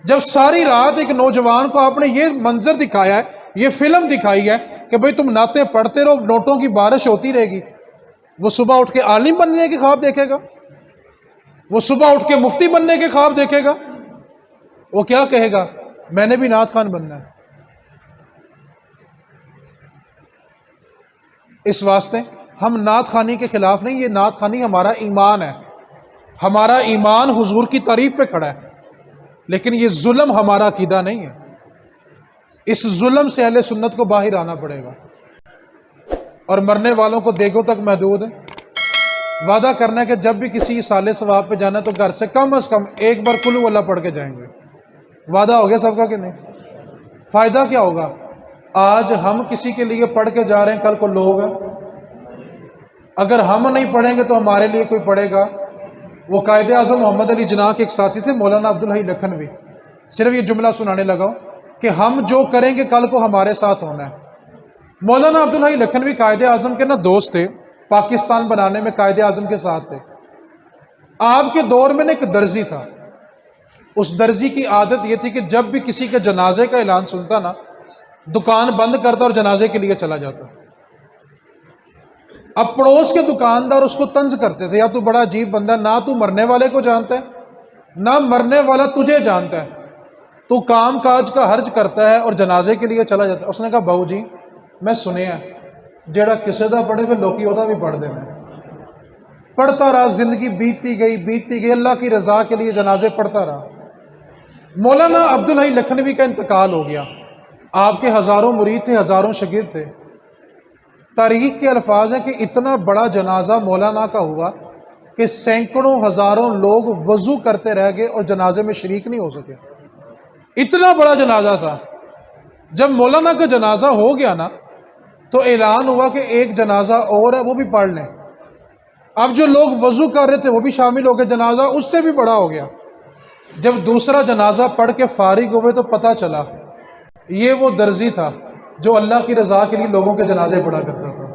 جب ساری رات ایک نوجوان کو آپ نے یہ منظر دکھایا ہے، یہ فلم دکھائی ہے کہ بھائی تم نعتیں پڑھتے رہو، نوٹوں کی بارش ہوتی رہے گی، وہ صبح اٹھ کے عالم بننے کے خواب دیکھے گا؟ وہ صبح اٹھ کے مفتی بننے کے خواب دیکھے گا؟ وہ کیا کہے گا؟ میں نے بھی نعت خان بننا ہے۔ اس واسطے ہم نعت خانی کے خلاف نہیں، یہ نعت خانی ہمارا ایمان ہے، ہمارا ایمان حضور کی تعریف پہ کھڑا ہے، لیکن یہ ظلم ہمارا عقیدہ نہیں ہے۔ اس ظلم سے اہل سنت کو باہر آنا پڑے گا۔ اور مرنے والوں کو دیگوں تک محدود ہے۔ وعدہ کرنا ہے کہ جب بھی کسی سال ثواب پہ جانا ہے تو گھر سے کم از کم ایک بار قل هو اللہ پڑھ کے جائیں گے۔ وعدہ ہو گیا سب کا کہ نہیں؟ فائدہ کیا ہوگا؟ آج ہم کسی کے لیے پڑھ کے جا رہے ہیں، کل کو لوگ ہیں، اگر ہم نہیں پڑھیں گے تو ہمارے لیے کوئی پڑھے گا۔ وہ قائد اعظم محمد علی جناح کے ایک ساتھی تھے مولانا عبدالحی لکھنوی، صرف یہ جملہ سنانے لگا کہ ہم جو کریں گے کل کو ہمارے ساتھ ہونا ہے۔ مولانا عبدالحی لکھنوی قائد اعظم کے دوست تھے، پاکستان بنانے میں قائد اعظم کے ساتھ تھے۔ آپ کے دور میں ایک درزی تھا، اس درزی کی عادت یہ تھی کہ جب بھی کسی کے جنازے کا اعلان سنتا نا، دکان بند کرتا اور جنازے کے لیے چلا جاتا۔ اب پڑوس کے دکاندار اس کو طنز کرتے تھے، یا تو بڑا عجیب بندہ، نہ تو مرنے والے کو جانتا ہے نہ مرنے والا تجھے جانتا ہے، تو کام کاج کا حرج کرتا ہے اور جنازے کے لیے چلا جاتا ہے۔ اس نے کہا بہو جی میں سنیا جیڑا کسے دا پڑھے پھر لوکی ہوتا بھی پڑھ دے۔ میں پڑھتا رہا، زندگی بیتتی گئی، اللہ کی رضا کے لیے جنازے پڑھتا رہا۔ مولانا عبدالحی لکھنوی کا انتقال ہو گیا۔ آپ کے ہزاروں مرید تھے، ہزاروں شاگرد تھے۔ تاریخ کے الفاظ ہیں کہ اتنا بڑا جنازہ مولانا کا ہوا کہ سینکڑوں ہزاروں لوگ وضو کرتے رہ گئے اور جنازے میں شریک نہیں ہو سکے۔ اتنا بڑا جنازہ تھا۔ جب مولانا کا جنازہ ہو گیا نا تو اعلان ہوا کہ ایک جنازہ اور ہے، وہ بھی پڑھ لیں۔ اب جو لوگ وضو کر رہے تھے وہ بھی شامل ہو گئے، جنازہ اس سے بھی بڑا ہو گیا۔ جب دوسرا جنازہ پڑھ کے فارغ ہوئے تو پتہ چلا یہ وہ درزی تھا جو اللہ کی رضا کے لیے لوگوں کے جنازے پڑھا کرتا تھا۔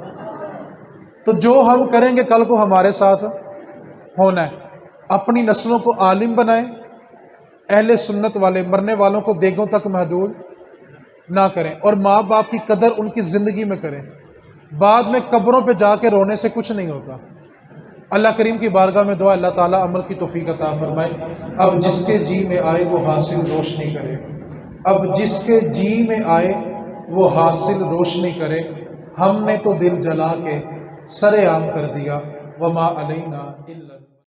تو جو ہم کریں گے کل کو ہمارے ساتھ ہونا ہے۔ اپنی نسلوں کو عالم بنائیں، اہل سنت والے، مرنے والوں کو دیگوں تک محدود نہ کریں، اور ماں باپ کی قدر ان کی زندگی میں کریں۔ بعد میں قبروں پہ جا کے رونے سے کچھ نہیں ہوتا۔ اللہ کریم کی بارگاہ میں دعا اللہ تعالیٰ عمل کی توفیق عطا فرمائے۔ اب جس کے جی میں آئے وہ حاصل روشنی کرے، اب جس کے جی میں آئے وہ حاصل روشنی کرے۔ ہم نے تو دل جلا کے سر عام کر دیا، وما علینا الا